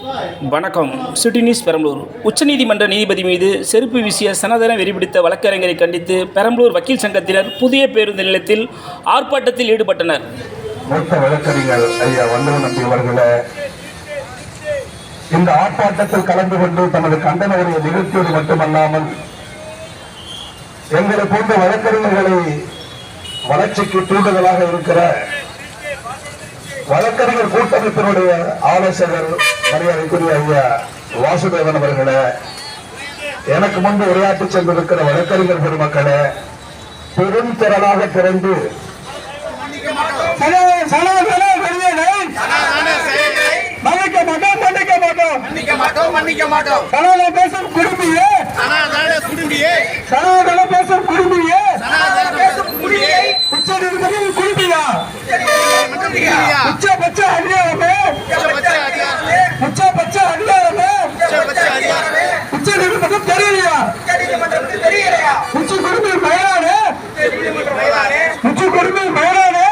வணக்கம். City news Perambalur. உச்சநீதிமன்ற நீதிபதி மீது செருப்பு வீசிய சனாதன வெறிபிடித்த வழக்கறிஞரை கண்டித்து பெரம்பலூர் வக்கீல் சங்கத்தினர் புதிய பேருந்து நிலையத்தில் ஆர்ப்பாட்டத்தில் ஈடுபட்டனர். மூத்த வழக்கறிஞர் ஐயா வந்தவநம்பி அவர்களே, இந்த ஆர்ப்பாட்டத்தில் கலந்து கொண்டு தனது கண்டன உரையை நிகழ்த்தியது மட்டுமல்லாமல் எங்களை போன்ற வழக்கறிஞர்களை வளர்ச்சிக்கு தூண்டுதலாக இருக்கிற வழக்கறிஞர் கூட்டமைப்பினுடைய ஆலோசகர் மரியாதைக்குரிய ஐயா வாசுதேவன் அவர்களே, எனக்கு முன்பு உரையாற்றி சென்றிருக்கிற வழக்கறிஞர் பெருமக்களே, பெரும் திரளாக திறந்து பேசும் குடும்பியே பேசும் குடும்பியே உச்சநீதிமன்றம் குடும்பியா உச்சபட்ச அதிகாரமே உச்சபட்ச அதிகாரமே உச்சநீதிமன்றம் தெரியலையா உச்ச குடும்பி மயிலானே உச்ச குடும்பி மயிலானே